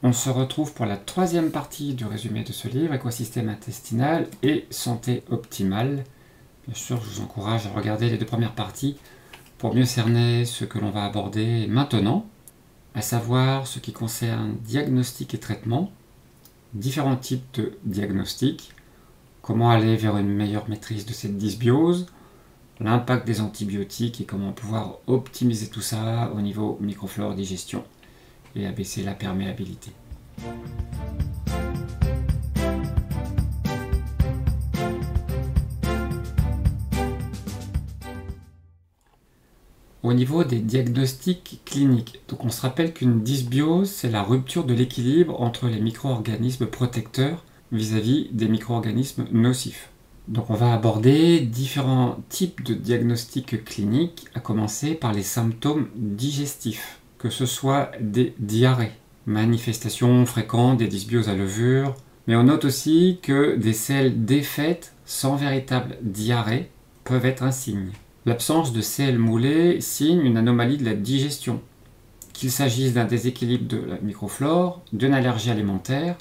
On se retrouve pour la troisième partie du résumé de ce livre, Écosystème intestinal et santé optimale. Bien sûr, je vous encourage à regarder les deux premières parties pour mieux cerner ce que l'on va aborder maintenant, à savoir ce qui concerne diagnostic et traitement, différents types de diagnostics, comment aller vers une meilleure maîtrise de cette dysbiose, l'impact des antibiotiques et comment pouvoir optimiser tout ça au niveau microflore digestion et abaisser la perméabilité. Au niveau des diagnostics cliniques, donc on se rappelle qu'une dysbiose, c'est la rupture de l'équilibre entre les micro-organismes protecteurs vis-à-vis des micro-organismes nocifs. Donc on va aborder différents types de diagnostics cliniques, à commencer par les symptômes digestifs, que ce soit des diarrhées, manifestations fréquentes des dysbioses à levure, mais on note aussi que des selles défaites sans véritable diarrhée peuvent être un signe. L'absence de selles moulées signe une anomalie de la digestion, qu'il s'agisse d'un déséquilibre de la microflore, d'une allergie alimentaire,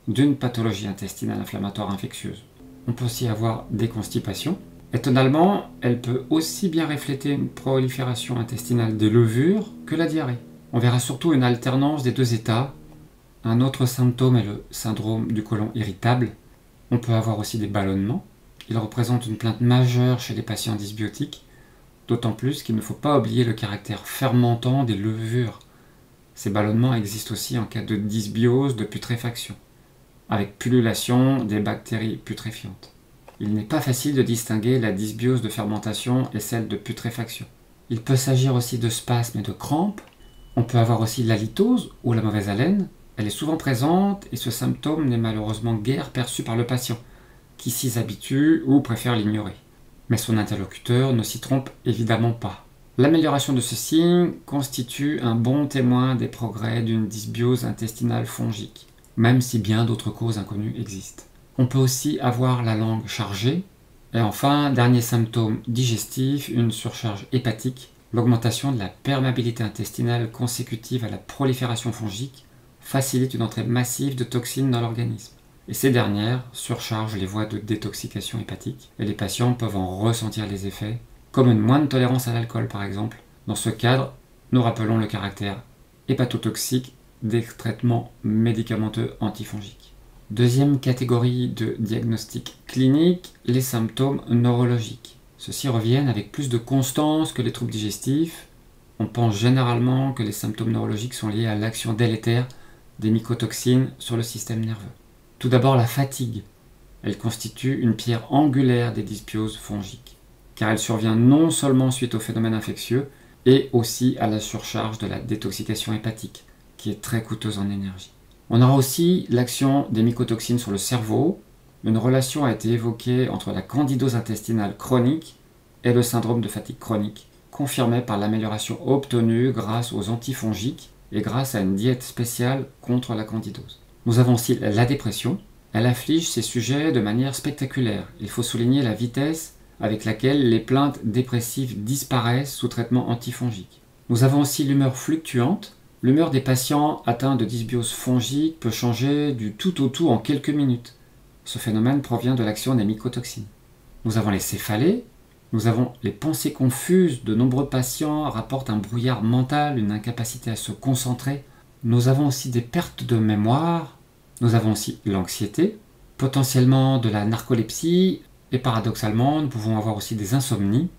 d'une pathologie intestinale inflammatoire infectieuse. On peut aussi avoir des constipations. Étonnamment, elle peut aussi bien refléter une prolifération intestinale des levures que la diarrhée. On verra surtout une alternance des deux états. Un autre symptôme est le syndrome du côlon irritable. On peut avoir aussi des ballonnements. Il représente une plainte majeure chez les patients dysbiotiques, d'autant plus qu'il ne faut pas oublier le caractère fermentant des levures. Ces ballonnements existent aussi en cas de dysbiose de putréfaction, avec pullulation des bactéries putréfiantes. Il n'est pas facile de distinguer la dysbiose de fermentation et celle de putréfaction. Il peut s'agir aussi de spasmes et de crampes. On peut avoir aussi l'halitose ou la mauvaise haleine. Elle est souvent présente et ce symptôme n'est malheureusement guère perçu par le patient, qui s'y habitue ou préfère l'ignorer. Mais son interlocuteur ne s'y trompe évidemment pas. L'amélioration de ce signe constitue un bon témoin des progrès d'une dysbiose intestinale fongique, même si bien d'autres causes inconnues existent. On peut aussi avoir la langue chargée, et enfin, dernier symptôme digestif, une surcharge hépatique, l'augmentation de la perméabilité intestinale consécutive à la prolifération fongique facilite une entrée massive de toxines dans l'organisme. Et ces dernières surchargent les voies de détoxication hépatique, et les patients peuvent en ressentir les effets, comme une moindre tolérance à l'alcool par exemple. Dans ce cadre, nous rappelons le caractère hépatotoxique des traitements médicamenteux antifongiques. Deuxième catégorie de diagnostic clinique, les symptômes neurologiques. Ceux-ci reviennent avec plus de constance que les troubles digestifs. On pense généralement que les symptômes neurologiques sont liés à l'action délétère des mycotoxines sur le système nerveux. Tout d'abord la fatigue. Elle constitue une pierre angulaire des dysbioses fongiques, car elle survient non seulement suite au phénomène infectieux, et aussi à la surcharge de la détoxication hépatique, qui est très coûteuse en énergie. On aura aussi l'action des mycotoxines sur le cerveau. Une relation a été évoquée entre la candidose intestinale chronique et le syndrome de fatigue chronique, confirmée par l'amélioration obtenue grâce aux antifongiques et grâce à une diète spéciale contre la candidose. Nous avons aussi la dépression. Elle afflige ces sujets de manière spectaculaire. Il faut souligner la vitesse avec laquelle les plaintes dépressives disparaissent sous traitement antifongique. Nous avons aussi l'humeur fluctuante. L'humeur des patients atteints de dysbiose fongique peut changer du tout au tout en quelques minutes. Ce phénomène provient de l'action des mycotoxines. Nous avons les céphalées. Nous avons les pensées confuses. De nombreux patients rapportent un brouillard mental, une incapacité à se concentrer. Nous avons aussi des pertes de mémoire. Nous avons aussi l'anxiété, potentiellement de la narcolepsie, et paradoxalement, nous pouvons avoir aussi des insomnies.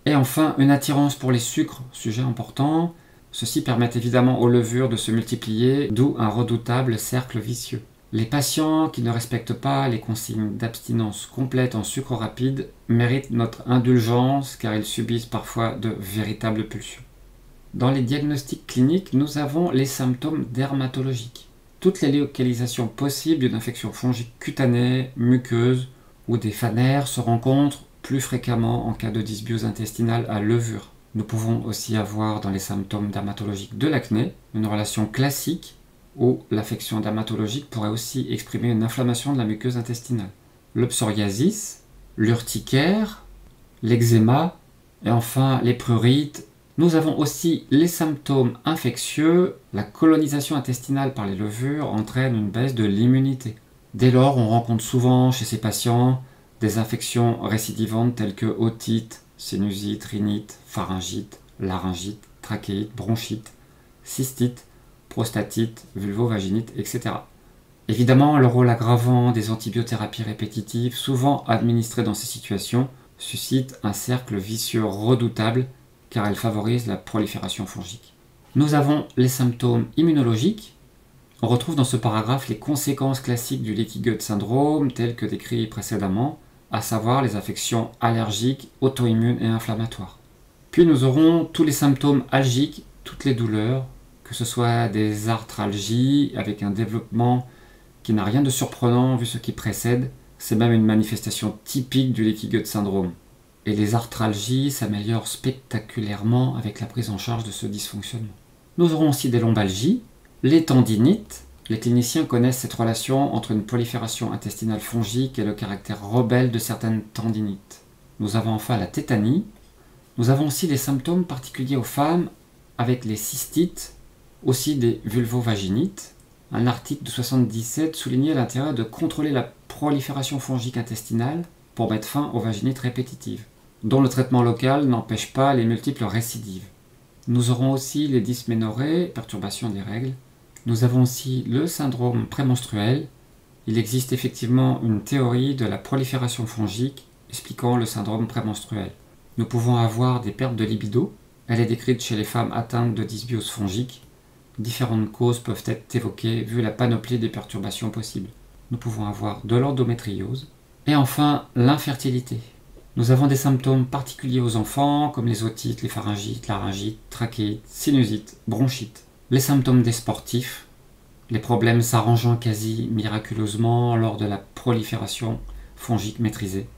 Et enfin, une attirance pour les sucres, sujet important. Ceci permet évidemment aux levures de se multiplier, d'où un redoutable cercle vicieux. Les patients qui ne respectent pas les consignes d'abstinence complète en sucre rapide méritent notre indulgence car ils subissent parfois de véritables pulsions. Dans les diagnostics cliniques, nous avons les symptômes dermatologiques. Toutes les localisations possibles d'une infection fongique cutanée, muqueuse ou des phanères se rencontrent plus fréquemment en cas de dysbiose intestinale à levure. Nous pouvons aussi avoir dans les symptômes dermatologiques de l'acné une relation classique où l'affection dermatologique pourrait aussi exprimer une inflammation de la muqueuse intestinale. Le psoriasis, l'urticaire, l'eczéma et enfin les prurites Nous avons aussi les symptômes infectieux. La colonisation intestinale par les levures entraîne une baisse de l'immunité. Dès lors, on rencontre souvent chez ces patients des infections récidivantes telles que otite, sinusite, rhinite, pharyngite, laryngite, trachéite, bronchite, cystite, prostatite, vulvovaginite, etc. Évidemment, le rôle aggravant des antibiothérapies répétitives, souvent administrées dans ces situations, suscite un cercle vicieux redoutable car elles favorisent la prolifération fongique. Nous avons les symptômes immunologiques. On retrouve dans ce paragraphe les conséquences classiques du leaky gut syndrome telles que décrites précédemment, à savoir les affections allergiques, auto-immunes et inflammatoires. Puis nous aurons tous les symptômes algiques, toutes les douleurs, que ce soit des arthralgies avec un développement qui n'a rien de surprenant vu ce qui précède, c'est même une manifestation typique du leaky gut syndrome. Et les arthralgies s'améliorent spectaculairement avec la prise en charge de ce dysfonctionnement. Nous aurons aussi des lombalgies, les tendinites. Les cliniciens connaissent cette relation entre une prolifération intestinale fongique et le caractère rebelle de certaines tendinites. Nous avons enfin la tétanie. Nous avons aussi les symptômes particuliers aux femmes avec les cystites, aussi des vulvovaginites. Un article de 1977 soulignait l'intérêt de contrôler la prolifération fongique intestinale pour mettre fin aux vaginites répétitives, dont le traitement local n'empêche pas les multiples récidives. Nous aurons aussi les dysménorrhées, perturbations des règles. Nous avons aussi le syndrome prémenstruel. Il existe effectivement une théorie de la prolifération fongique expliquant le syndrome prémenstruel. Nous pouvons avoir des pertes de libido. Elle est décrite chez les femmes atteintes de dysbiose fongique. Différentes causes peuvent être évoquées vu la panoplie des perturbations possibles. Nous pouvons avoir de l'endométriose. Et enfin, l'infertilité. Nous avons des symptômes particuliers aux enfants, comme les otites, les pharyngites, laryngites, trachéites, sinusite, bronchite. Les symptômes des sportifs, les problèmes s'arrangeant quasi miraculeusement lors de la prolifération fongique maîtrisée.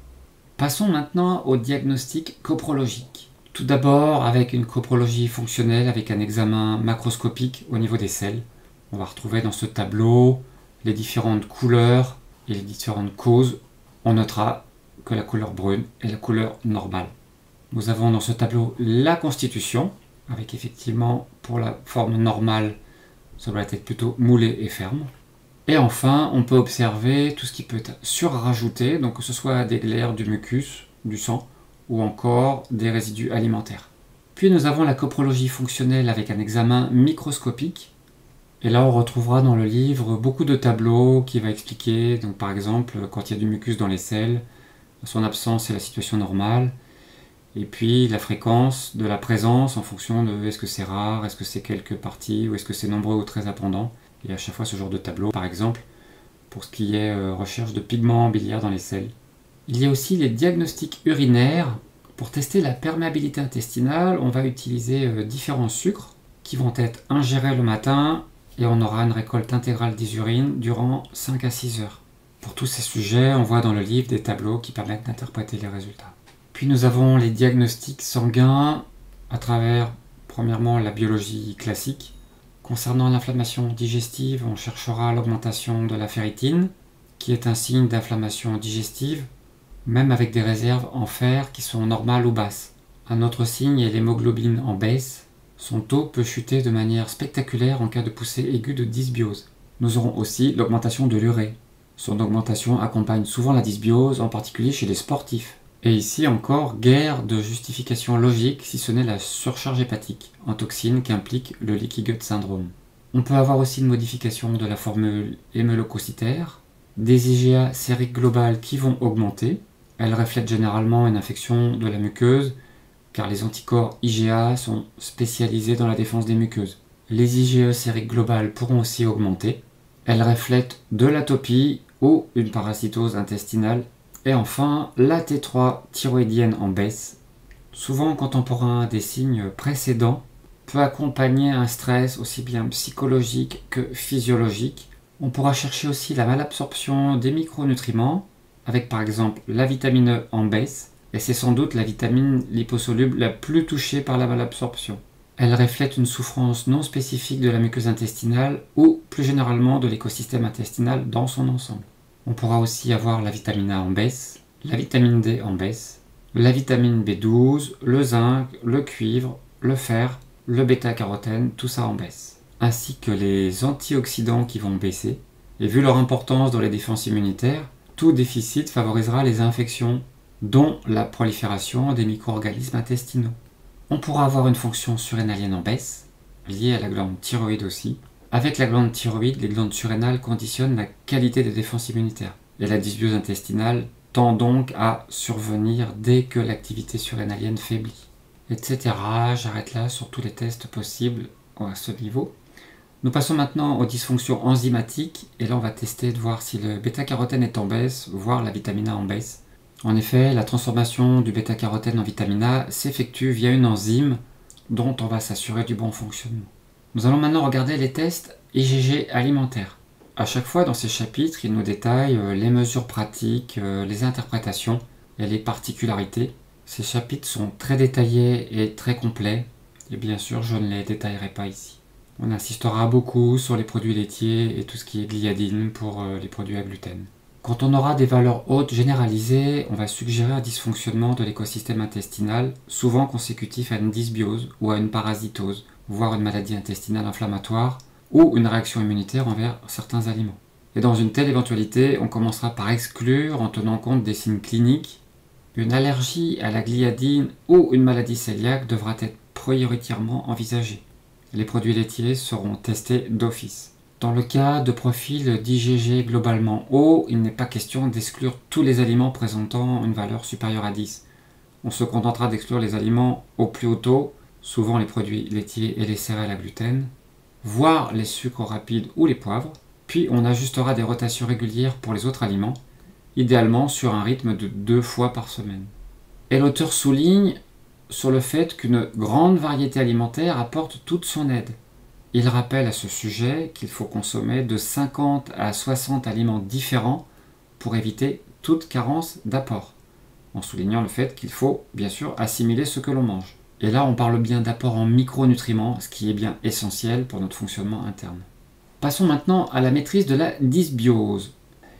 Passons maintenant au diagnostic coprologique. Tout d'abord avec une coprologie fonctionnelle avec un examen macroscopique au niveau des selles. On va retrouver dans ce tableau les différentes couleurs et les différentes causes. On notera que la couleur brune est la couleur normale. Nous avons dans ce tableau la constitution, avec effectivement pour la forme normale, ça doit être plutôt moulé et ferme. Et enfin, on peut observer tout ce qui peut être surrajouté, donc que ce soit des glaires, du mucus, du sang, ou encore des résidus alimentaires. Puis nous avons la coprologie fonctionnelle avec un examen microscopique. Et là, on retrouvera dans le livre beaucoup de tableaux qui va expliquer, donc par exemple, quand il y a du mucus dans les selles, son absence et la situation normale, et puis la fréquence de la présence en fonction de est-ce que c'est rare, est-ce que c'est quelques parties, ou est-ce que c'est nombreux ou très abondant. Et à chaque fois ce genre de tableau, par exemple, pour ce qui est recherche de pigments biliaires dans les selles. Il y a aussi les diagnostics urinaires. Pour tester la perméabilité intestinale, on va utiliser différents sucres qui vont être ingérés le matin et on aura une récolte intégrale des urines durant 5 à 6 heures. Pour tous ces sujets, on voit dans le livre des tableaux qui permettent d'interpréter les résultats. Puis nous avons les diagnostics sanguins à travers, premièrement, la biologie classique. Concernant l'inflammation digestive, on cherchera l'augmentation de la ferritine, qui est un signe d'inflammation digestive, même avec des réserves en fer qui sont normales ou basses. Un autre signe est l'hémoglobine en baisse. Son taux peut chuter de manière spectaculaire en cas de poussée aiguë de dysbiose. Nous aurons aussi l'augmentation de l'urée. Son augmentation accompagne souvent la dysbiose, en particulier chez les sportifs. Et ici encore, guère de justification logique si ce n'est la surcharge hépatique en toxines qu'implique le leaky gut syndrome. On peut avoir aussi une modification de la formule hémoleucocytaire, des IgA sériques globales qui vont augmenter. Elles reflètent généralement une infection de la muqueuse, car les anticorps IgA sont spécialisés dans la défense des muqueuses. Les IgE sériques globales pourront aussi augmenter. Elles reflètent de l'atopie ou une parasitose intestinale. Et enfin, la T3 thyroïdienne en baisse, souvent contemporain des signes précédents, peut accompagner un stress aussi bien psychologique que physiologique. On pourra chercher aussi la malabsorption des micronutriments, avec par exemple la vitamine E en baisse, et c'est sans doute la vitamine liposoluble la plus touchée par la malabsorption. Elle reflète une souffrance non spécifique de la muqueuse intestinale ou plus généralement de l'écosystème intestinal dans son ensemble. On pourra aussi avoir la vitamine A en baisse, la vitamine D en baisse, la vitamine B12, le zinc, le cuivre, le fer, le bêta-carotène, tout ça en baisse. Ainsi que les antioxydants qui vont baisser. Et vu leur importance dans les défenses immunitaires, tout déficit favorisera les infections, dont la prolifération des micro-organismes intestinaux. On pourra avoir une fonction surrénalienne en baisse, liée à la glande thyroïde aussi. Avec la glande thyroïde, les glandes surrénales conditionnent la qualité des défenses immunitaires. Et la dysbiose intestinale tend donc à survenir dès que l'activité surrénalienne faiblit. Etc. J'arrête là sur tous les tests possibles à ce niveau. Nous passons maintenant aux dysfonctions enzymatiques, et là on va tester de voir si le bêta-carotène est en baisse, voire la vitamine A en baisse. En effet, la transformation du bêta-carotène en vitamine A s'effectue via une enzyme dont on va s'assurer du bon fonctionnement. Nous allons maintenant regarder les tests IgG alimentaires. À chaque fois dans ces chapitres, il nous détaille les mesures pratiques, les interprétations et les particularités. Ces chapitres sont très détaillés et très complets, et bien sûr je ne les détaillerai pas ici. On insistera beaucoup sur les produits laitiers et tout ce qui est gliadine pour les produits à gluten. Quand on aura des valeurs hautes généralisées, on va suggérer un dysfonctionnement de l'écosystème intestinal, souvent consécutif à une dysbiose ou à une parasitose, voire une maladie intestinale inflammatoire ou une réaction immunitaire envers certains aliments. Et dans une telle éventualité, on commencera par exclure, en tenant compte des signes cliniques, une allergie à la gliadine ou une maladie cœliaque devra être prioritairement envisagée. Les produits laitiers seront testés d'office. Dans le cas de profils d'IgG globalement hauts, il n'est pas question d'exclure tous les aliments présentant une valeur supérieure à 10. On se contentera d'exclure les aliments au plus haut taux, souvent les produits laitiers et les céréales à gluten, voire les sucres rapides ou les poivres, puis on ajustera des rotations régulières pour les autres aliments, idéalement sur un rythme de 2 fois par semaine. Et l'auteur souligne sur le fait qu'une grande variété alimentaire apporte toute son aide. Il rappelle à ce sujet qu'il faut consommer de 50 à 60 aliments différents pour éviter toute carence d'apport, en soulignant le fait qu'il faut bien sûr assimiler ce que l'on mange. Et là on parle bien d'apport en micronutriments, ce qui est bien essentiel pour notre fonctionnement interne. Passons maintenant à la maîtrise de la dysbiose.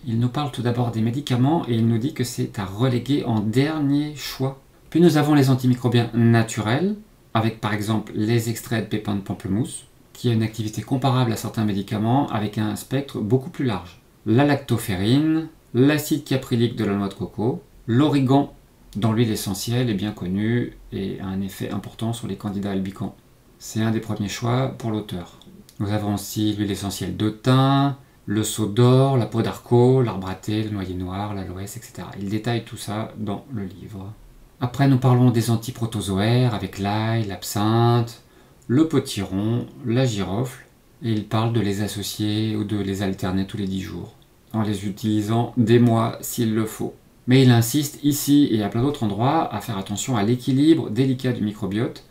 Il nous parle tout d'abord des médicaments et il nous dit que c'est à reléguer en dernier choix. Puis nous avons les antimicrobiens naturels, avec par exemple les extraits de pépins de pamplemousse, qui a une activité comparable à certains médicaments avec un spectre beaucoup plus large. La lactoferrine, l'acide caprylique de la noix de coco, l'origan, dont l'huile essentielle est bien connue et a un effet important sur les candidats albicans. C'est un des premiers choix pour l'auteur. Nous avons aussi l'huile essentielle de thym, le saule d'or, la peau d'arco, l'arbre à thé, le noyer noir, l'aloès, etc. Il détaille tout ça dans le livre. Après, nous parlons des antiprotozoaires avec l'ail, l'absinthe, le potiron, la girofle, et il parle de les associer ou de les alterner tous les 10 jours, en les utilisant des mois s'il le faut. Mais il insiste ici et à plein d'autres endroits à faire attention à l'équilibre délicat du microbiote.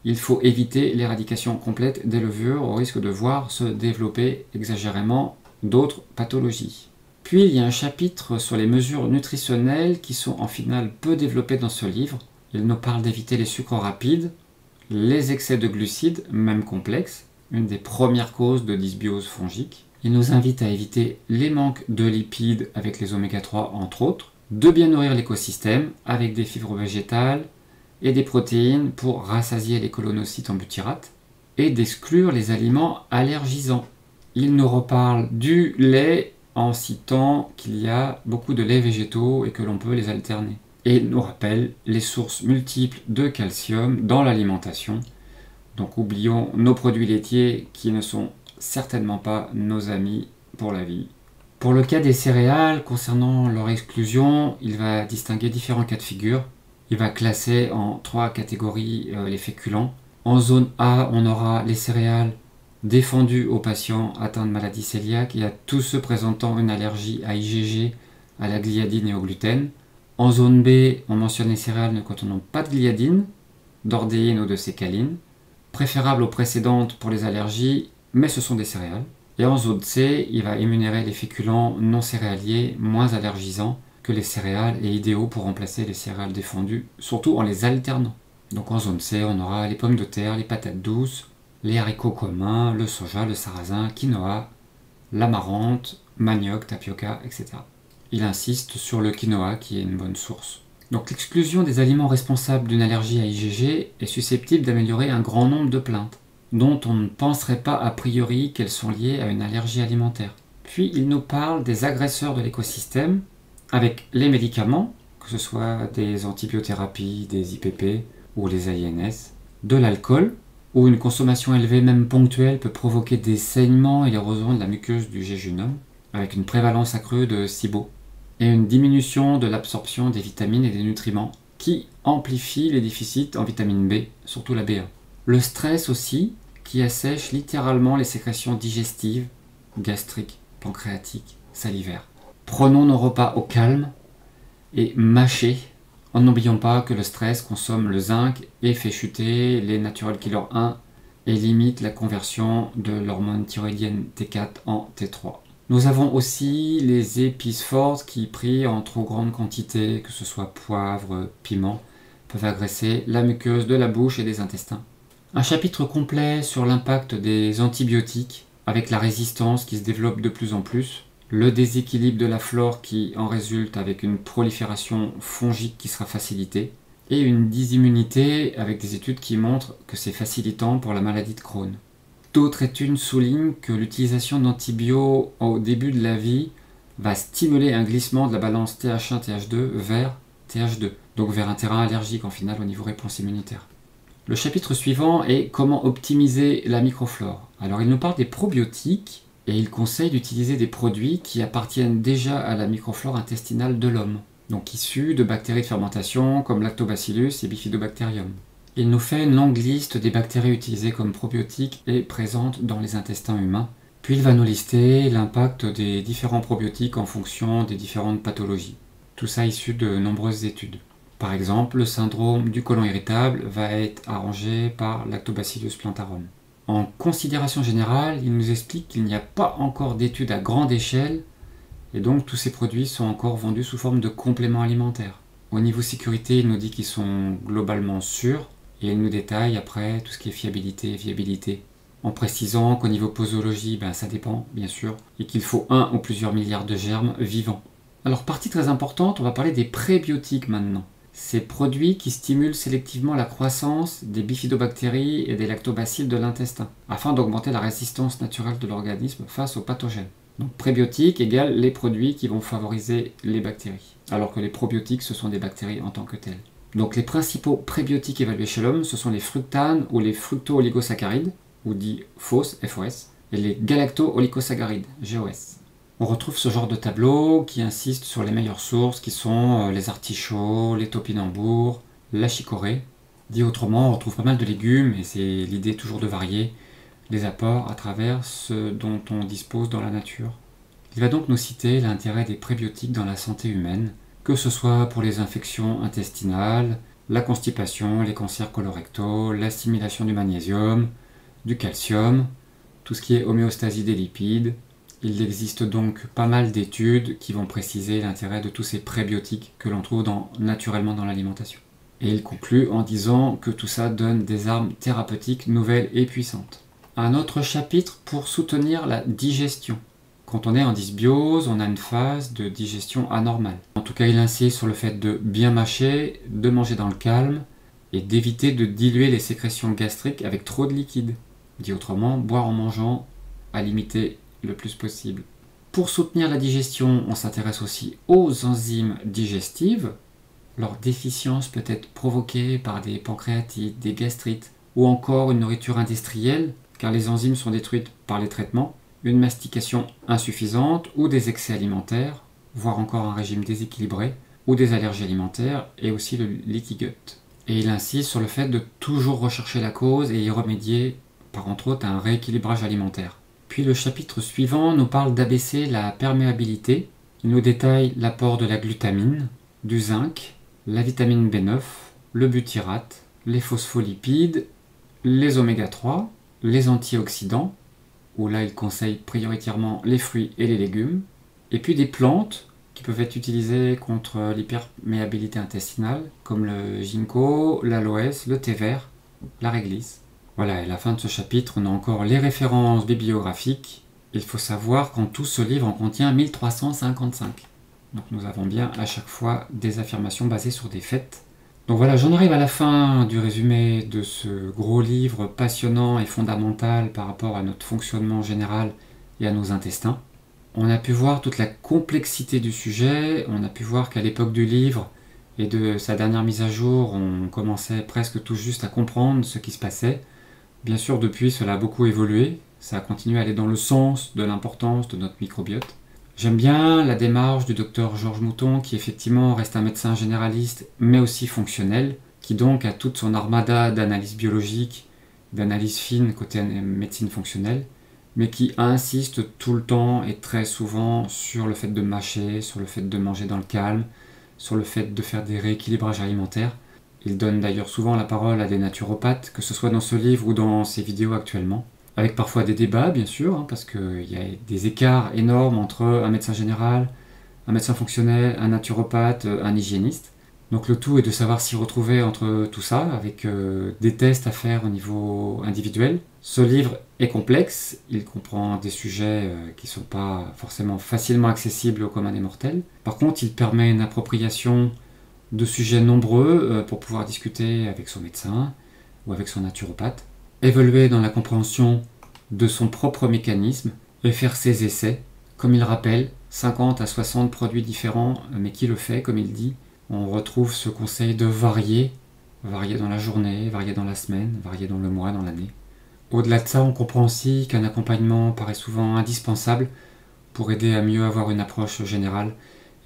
Il faut éviter l'éradication complète des levures au risque de voir se développer exagérément d'autres pathologies. Puis il y a un chapitre sur les mesures nutritionnelles qui sont en finale peu développées dans ce livre. Il nous parle d'éviter les sucres rapides, les excès de glucides, même complexes, une des premières causes de dysbiose fongique. Il nous invite à éviter les manques de lipides avec les oméga 3 entre autres, de bien nourrir l'écosystème avec des fibres végétales et des protéines pour rassasier les colonocytes en butyrate, et d'exclure les aliments allergisants. Il nous reparle du lait en citant qu'il y a beaucoup de laits végétaux et que l'on peut les alterner. Et il nous rappelle les sources multiples de calcium dans l'alimentation. Donc oublions nos produits laitiers qui ne sont certainement pas nos amis pour la vie. Pour le cas des céréales, concernant leur exclusion, il va distinguer différents cas de figure. Il va classer en 3 catégories les féculents. En zone A, on aura les céréales défendues aux patients atteints de maladie cœliaque et à tous ceux présentant une allergie à IgG, à la gliadine et au gluten. En zone B, on mentionne les céréales ne contenant pas de gliadine, d'ordéine ou de sécaline, préférables aux précédentes pour les allergies, mais ce sont des céréales. Et en zone C, il va énumérer les féculents non céréaliers moins allergisants que les céréales et idéaux pour remplacer les céréales défendues, surtout en les alternant. Donc en zone C, on aura les pommes de terre, les patates douces, les haricots communs, le soja, le sarrasin, quinoa, l'amarante, manioc, tapioca, etc. Il insiste sur le quinoa qui est une bonne source. Donc l'exclusion des aliments responsables d'une allergie à IgG est susceptible d'améliorer un grand nombre de plaintes, dont on ne penserait pas a priori qu'elles sont liées à une allergie alimentaire. Puis il nous parle des agresseurs de l'écosystème, avec les médicaments, que ce soit des antibiothérapies, des IPP ou les AINS, de l'alcool, où une consommation élevée, même ponctuelle, peut provoquer des saignements et l'érosion de la muqueuse du jéjunum, avec une prévalence accrue de SIBO, et une diminution de l'absorption des vitamines et des nutriments, qui amplifie les déficits en vitamine B, surtout la B1. Le stress aussi, qui assèche littéralement les sécrétions digestives, gastriques, pancréatiques, salivaires. Prenons nos repas au calme et mâchez, en n'oubliant pas que le stress consomme le zinc et fait chuter les Natural Killer 1 et limite la conversion de l'hormone thyroïdienne T4 en T3. Nous avons aussi les épices fortes qui, pris en trop grande quantité, que ce soit poivre, piment, peuvent agresser la muqueuse de la bouche et des intestins. Un chapitre complet sur l'impact des antibiotiques, avec la résistance qui se développe de plus en plus, le déséquilibre de la flore qui en résulte avec une prolifération fongique qui sera facilitée, et une dysimmunité avec des études qui montrent que c'est facilitant pour la maladie de Crohn. D'autres études soulignent que l'utilisation d'antibiotiques au début de la vie va stimuler un glissement de la balance TH1-TH2 vers TH2, donc vers un terrain allergique en final au niveau réponse immunitaire. Le chapitre suivant est comment optimiser la microflore. Alors il nous parle des probiotiques et il conseille d'utiliser des produits qui appartiennent déjà à la microflore intestinale de l'homme, donc issus de bactéries de fermentation comme Lactobacillus et Bifidobacterium. Il nous fait une longue liste des bactéries utilisées comme probiotiques et présentes dans les intestins humains. Puis il va nous lister l'impact des différents probiotiques en fonction des différentes pathologies. Tout ça issu de nombreuses études. Par exemple, le syndrome du côlon irritable va être arrangé par Lactobacillus plantarum. En considération générale, il nous explique qu'il n'y a pas encore d'études à grande échelle et donc tous ces produits sont encore vendus sous forme de compléments alimentaires. Au niveau sécurité, il nous dit qu'ils sont globalement sûrs. Et il nous détaille après tout ce qui est fiabilité et viabilité, en précisant qu'au niveau posologie, ça dépend bien sûr, et qu'il faut 1 ou plusieurs milliards de germes vivants. Alors partie très importante, on va parler des prébiotiques maintenant. Ces produits qui stimulent sélectivement la croissance des bifidobactéries et des lactobacilles de l'intestin, afin d'augmenter la résistance naturelle de l'organisme face aux pathogènes. Donc prébiotiques égale les produits qui vont favoriser les bactéries, alors que les probiotiques ce sont des bactéries en tant que telles. Donc les principaux prébiotiques évalués chez l'homme, ce sont les fructanes ou les fructo-oligosaccharides, ou dit FOS, FOS, et les galacto-oligosaccharides, GOS. On retrouve ce genre de tableau qui insiste sur les meilleures sources qui sont les artichauts, les topinambours, la chicorée. Dit autrement, on retrouve pas mal de légumes et c'est l'idée toujours de varier les apports à travers ce dont on dispose dans la nature. Il va donc nous citer l'intérêt des prébiotiques dans la santé humaine, que ce soit pour les infections intestinales, la constipation, les cancers colorectaux, l'assimilation du magnésium, du calcium, tout ce qui est homéostasie des lipides. Il existe donc pas mal d'études qui vont préciser l'intérêt de tous ces prébiotiques que l'on trouve naturellement dans l'alimentation. Et il conclut en disant que tout ça donne des armes thérapeutiques nouvelles et puissantes. Un autre chapitre pour soutenir la digestion. Quand on est en dysbiose, on a une phase de digestion anormale. En tout cas, il insiste sur le fait de bien mâcher, de manger dans le calme et d'éviter de diluer les sécrétions gastriques avec trop de liquide. Dit autrement, boire en mangeant, à limiter le plus possible. Pour soutenir la digestion, on s'intéresse aussi aux enzymes digestives. Leur déficience peut être provoquée par des pancréatites, des gastrites ou encore une nourriture industrielle, car les enzymes sont détruites par les traitements, une mastication insuffisante ou des excès alimentaires, voire encore un régime déséquilibré, ou des allergies alimentaires, et aussi le leaky gut. Et il insiste sur le fait de toujours rechercher la cause et y remédier, par entre autres, à un rééquilibrage alimentaire. Puis le chapitre suivant nous parle d'abaisser la perméabilité. Il nous détaille l'apport de la glutamine, du zinc, la vitamine B9, le butyrate, les phospholipides, les oméga 3, les antioxydants, où là il conseille prioritairement les fruits et les légumes, et puis des plantes qui peuvent être utilisées contre l'hyperméabilité intestinale, comme le ginkgo, l'aloès, le thé vert, la réglisse. Voilà, et à la fin de ce chapitre, on a encore les références bibliographiques. Il faut savoir qu'en tout ce livre en contient 1355. Donc nous avons bien à chaque fois des affirmations basées sur des faits. Donc voilà, j'en arrive à la fin du résumé de ce gros livre passionnant et fondamental par rapport à notre fonctionnement général et à nos intestins. On a pu voir toute la complexité du sujet, on a pu voir qu'à l'époque du livre et de sa dernière mise à jour, on commençait presque tout juste à comprendre ce qui se passait. Bien sûr, depuis, cela a beaucoup évolué, ça a continué à aller dans le sens de l'importance de notre microbiote. J'aime bien la démarche du docteur Georges Mouton, qui effectivement reste un médecin généraliste, mais aussi fonctionnel, qui donc a toute son armada d'analyse biologique, d'analyse fine côté médecine fonctionnelle, mais qui insiste tout le temps et très souvent sur le fait de mâcher, sur le fait de manger dans le calme, sur le fait de faire des rééquilibrages alimentaires. Il donne d'ailleurs souvent la parole à des naturopathes, que ce soit dans ce livre ou dans ses vidéos actuellement. Avec parfois des débats, bien sûr, hein, parce qu'il y a des écarts énormes entre un médecin général, un médecin fonctionnel, un naturopathe, un hygiéniste. Donc le tout est de savoir s'y retrouver entre tout ça, avec des tests à faire au niveau individuel. Ce livre est complexe, il comprend des sujets qui ne sont pas forcément facilement accessibles au commun des mortels. Par contre, il permet une appropriation de sujets nombreux pour pouvoir discuter avec son médecin ou avec son naturopathe, évoluer dans la compréhension de son propre mécanisme et faire ses essais. Comme il rappelle, 50 à 60 produits différents, mais qui le fait, comme il dit. On retrouve ce conseil de varier dans la journée, varier dans la semaine, varier dans le mois, dans l'année. Au-delà de ça, on comprend aussi qu'un accompagnement paraît souvent indispensable pour aider à mieux avoir une approche générale.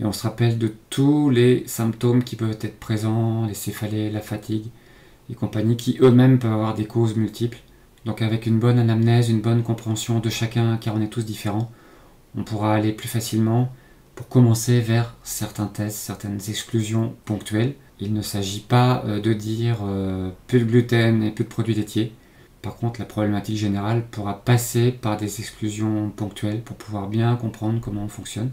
Et on se rappelle de tous les symptômes qui peuvent être présents, les céphalées, la fatigue et compagnie, qui eux-mêmes peuvent avoir des causes multiples. Donc avec une bonne anamnèse, une bonne compréhension de chacun, car on est tous différents, on pourra aller plus facilement pour commencer vers certains tests, certaines exclusions ponctuelles. Il ne s'agit pas de dire plus de gluten et plus de produits laitiers. Par contre, la problématique générale pourra passer par des exclusions ponctuelles pour pouvoir bien comprendre comment on fonctionne.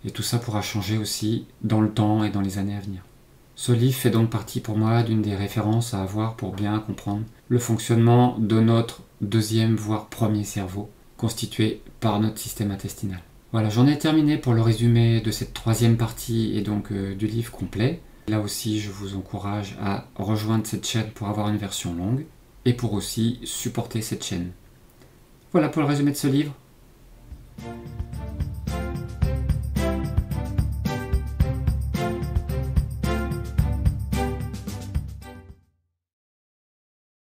Et tout ça pourra changer aussi dans le temps et dans les années à venir. Ce livre fait donc partie pour moi d'une des références à avoir pour bien comprendre le fonctionnement de notre deuxième voire premier cerveau, constitué par notre système intestinal. Voilà, j'en ai terminé pour le résumé de cette troisième partie et donc du livre complet. Là aussi, je vous encourage à rejoindre cette chaîne pour avoir une version longue et pour aussi supporter cette chaîne. Voilà pour le résumé de ce livre.